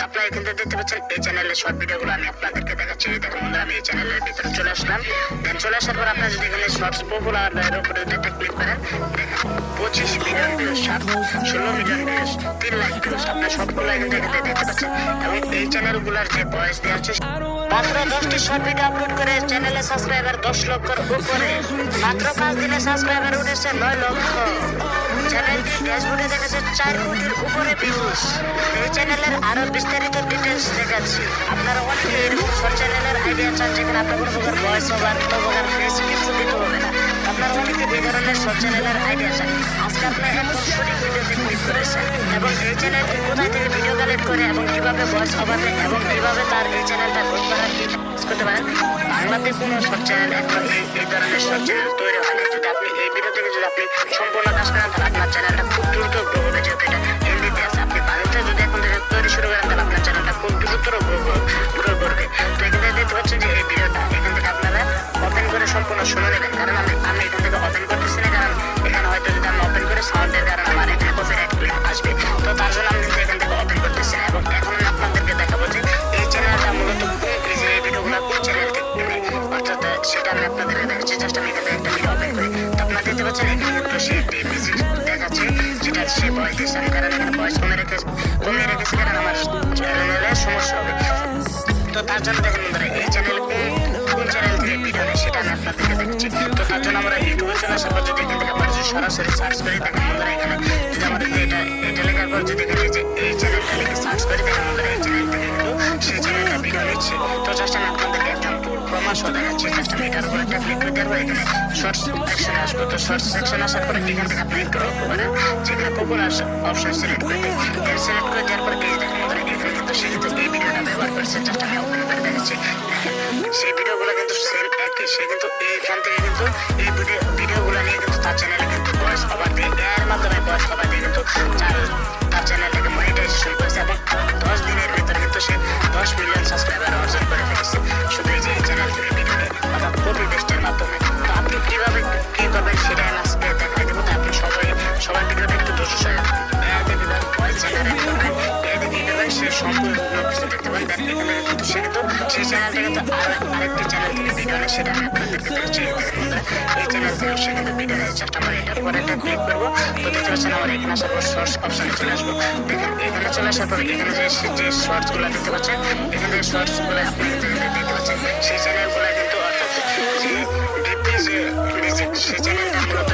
আপনারা এখান থেকে দেখতে পাচ্ছেন এই চ্যানেলের শর্ট ভিডিওগুলো আমি আপনাদেরকে দেখাচ্ছি। দেখুন বন্ধুরা, আমি এই চ্যানেলের ভিতরে চলে আসলাম। চলে আসার পর আপনারা যদি এখানে শর্টস পপুলার এর উপরে একটা ক্লিক করেন, দেখেন 25 million views, 16 million views, 3 lakh views, আপনারা সবগুলো এখান থেকে দেখতে পাচ্ছেন। এবং এই চ্যানেলগুলোর যে বয়স দেওয়া হচ্ছে, মাত্র 10টি শর্ট ভিডিও আপলোড করে চ্যানেলে সাবস্ক্রাইবার 10 লক্ষের উপরে, মাত্র 5 দিনে সাবস্ক্রাইবার উঠেছে 9 লক্ষ। চ্যানেলটি ড্যাশবোর্ডে দেখাচ্ছে 4 কোটির উপরে ভিউজ। এই চ্যানেলের আরো বিস্তারিত ডিটেলস দেখাচ্ছি। আপনারা অনেকে এরকম শর্ট চ্যানেলের আইডিয়া চান যেখানে আপনার কোনো প্রকার ভয়েস ওভার, কোনো প্রকার ফেস কিছু দিতে হবে না। আপনারা অনেকে এই ধরনের শর্ট চ্যানেলের আইডিয়া চান। আজকে আপনারা একদম সঠিক ভিডিওতে ক্লিক করেছেন এবং এই চ্যানেলটি কোথায় থেকে ভিডিও কালেক্ট করে এবং কিভাবে ভয়েস ওভার দেয় এবং কিভাবে তার এই চ্যানেলটা গ্রোথ করার করতে পারেন। বাংলাতে কোনো শর্ট চ্যানেল এখন এই ধরনের শর্ট চ্যানেল তৈরি হয় না। যদি আপনি এই ভিডিও থেকে যদি আপনি সম্পূর্ণ কাজ করেন তাহলে আপনার চ্যানেলটা খুব দ্রুত গ্রো হবে। যেহেতু এটা হিন্দিতে আছে, আপনি বাংলাতে যদি এখন থেকে তৈরি শুরু করেন তাহলে আপনার চ্যানেলটা খুব দ্রুত গ্রো করবে। তো এখানে দেখতে পাচ্ছেন যে এই ভিডিওটা এখান থেকে আপনারা ওপেন করে সম্পূর্ণ শুনে নেবেন। কারণ আমি এখান থেকে ওপেন করতেছি না, কারণ এখানে হয়তো যদি আমি ওপেন করে সাউন্ডের কারণে আমার এখানে কপিরাইট ক্লেম আসবে। তো তার জন্য আমি কিন্তু এখান থেকে ওপেন করতেছি না। এবং এখন আমি আপনাদেরকে দেখাবো যে এই চ্যানেলটা মূলত এই যে ভিডিওগুলো কোন চ্যানেল থেকে নেবে, অর্থাৎ সেটা আমি আপনাদেরকে দেখাচ্ছি। জাস্ট আমি এখানে একটা ভিডিও ওপেন করি, তো আপনারা দেখতে পাচ্ছেন এখানে কিন্তু সে মিউজিক দেখাচ্ছে, যেটা সে ভয়েস দিচ্ছে। আমি কারণ এখানে ভয়েস কমিয়ে রেখেছি কারণ আমার চ্যানেলে সমস্যা হবে। তো তার জন্য দেখেন বন্ধুরা, এই চ্যানেল কোন চ্যানেল থেকে ভিডিও নেই সেটা আমি আপনাদেরকে দেখাচ্ছি। তো তার জন্য আমরা ইউটিউবে চলে আসার পর যদি এখান থেকে আমরা যদি সরাসরি সার্চ করি, দেখেন বন্ধুরা এখানে যদি আমাদের এটা লেখার পর যদি এখানে যে এই চ্যানেলটা লিখে সার্চ করি, দেখেন বন্ধুরা এই চ্যানেল থেকে কিন্তু সেই চ্যানেলটা ভিডিও নিচ্ছে। তো জাস্ট আমি আপনাদেরকে একটা ক্রমাশো দেখাচ্ছি। জাস্ট আমি এটার উপর একটা ক্লিক করে দেবো, এখানে শর্টস সেকশনে আসবো। তো শর্টস সেকশনে আসার পরে এখান থেকে আপনি একটু লক্ষ্য করেন যেখানে পপুলার অপশন সিলেক্ট করে দিই। সিলেক্ট করে দেওয়ার পরে এই দেখেন বন্ধুরা এখানে কিন্তু সে কিন্তু এই ভিডিওটা ব্যবহার করেছে। জাস্ট আমি ওপেন করে দেখাচ্ছি। সেই ভিডিওগুলো কিন্তু সেম একই। সে কিন্তু এইখান থেকে কিন্তু এই ভিডিওগুলো নিয়ে কিন্তু তার চ্যানেলে কিন্তু ভয়েস ওভার দিয়ে, এর মাধ্যমে ভয়েস ওভার দিয়ে কিন্তু তার চ্যানেলটাকে মনিটাইজেশন করেছে এবং 10 দিনের ভিতরে কিন্তু সে 10 মিলিয়ন সাবস্ক্রাইবার অর্জন করে ফেলেছে শুধু এই যে এই চ্যানেল থেকে ভিডিও নিয়ে, অর্থাৎ কপি পেস্টের মাধ্যমে। তো আপনি কিভাবে কি করবেন সেটাই আমি আজকে দেখাই দেবো। তো আপনি সবাই ভিডিওটা একটু ধৈর্য সহকারে দেখবেন, ভয়েস চ্যানেলে সে সম্পূর্ণ কিছু দেখতে পারেন। এখানে কিন্তু সে কিন্তু সেই চ্যানেলটা কিন্তু আরেকটি চ্যানেল থেকে ভিডিও নেয়, সেটা আমি আপনাদেরকে বলছি। এই চ্যানেল থেকে সে কিন্তু ভিডিও নেয়। জাস্ট আমরা এটার পরে একটা ক্লিক করবো। তো দেখতে পাচ্ছেন আমার এখানে আসার পর সোর্স অপশনে চলে আসবো। দেখেন এখানে চলে আসার পর এখানে যে শর্টস গুলো দেখতে পাচ্ছেন, এখানে যে শর্টস গুলো আপনি দেখতে পাচ্ছেন সেই চ্যানেলগুলো কিন্তু অর্থাৎ যে ডিপি যে মিউজিক সেই চ্যানেলটা মূলত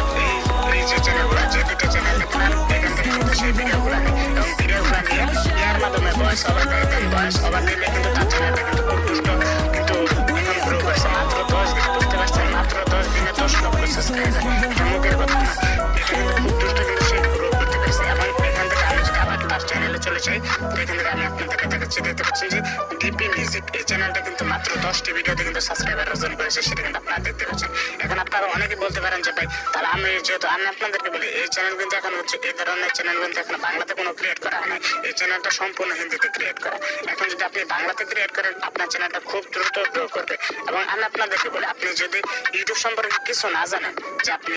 এই যে চ্যানেলগুলো, যে দুটো চ্যানেল দেখলাম এখান থেকে কিন্তু সেই ভিডিওগুলো নেই এবং ভিডিওগুলো নিয়ে এর মাধ্যমে ভয়েস ওভার দেয়। ভয়েস ওভার দিলে কিন্তু তার চ্যানেলটা কিন্তু খুব দ্রুত কিন্তু এখন গ্রো করেছে। মাত্র 10 দিন, বুঝতে পারছেন, মাত্র 10 দিনে 10 লক্ষ সাবস্ক্রাইবার। এটা মুখের কথা না, এটা কিন্তু খুব দ্রুত কিন্তু সে গ্রো করতে পেরেছে। এবং এখান থেকে আমি যদি আবার তার চ্যানেলে চলে যাই, তো এখান থেকে আমি আপনাদেরকে দেখাচ্ছি। দেখতে পাচ্ছেন যে ডিপি মিউজিক এই চ্যানেলটা কিন্তু মাত্র 10টি ভিডিওতে কিন্তু সাবস্ক্রাইবার অর্জন করেছে, সেটা কিন্তু আপনারা দেখতে পাচ্ছেন। এখন আপনারা অনেকে বলতে পারেন যে ভাই তাহলে যেহেতু আমি আপনাদেরকে বলি এই চ্যানেল কিন্তু এখন হচ্ছে এই ধরনের চ্যানেল কিন্তু এখন বাংলাতে কোনো ক্রিয়েট করা হয় না। এই চ্যানেলটা সম্পূর্ণ হিন্দিতে ক্রিয়েট করা। এখন যদি আপনি বাংলাতে ক্রিয়েট করেন আপনার চ্যানেলটা খুব দ্রুত গ্রো করবে। এবং আমি আপনাদেরকে বলি, আপনি যদি ইউটিউব সম্পর্কে কিছু না জানেন, যে আপনি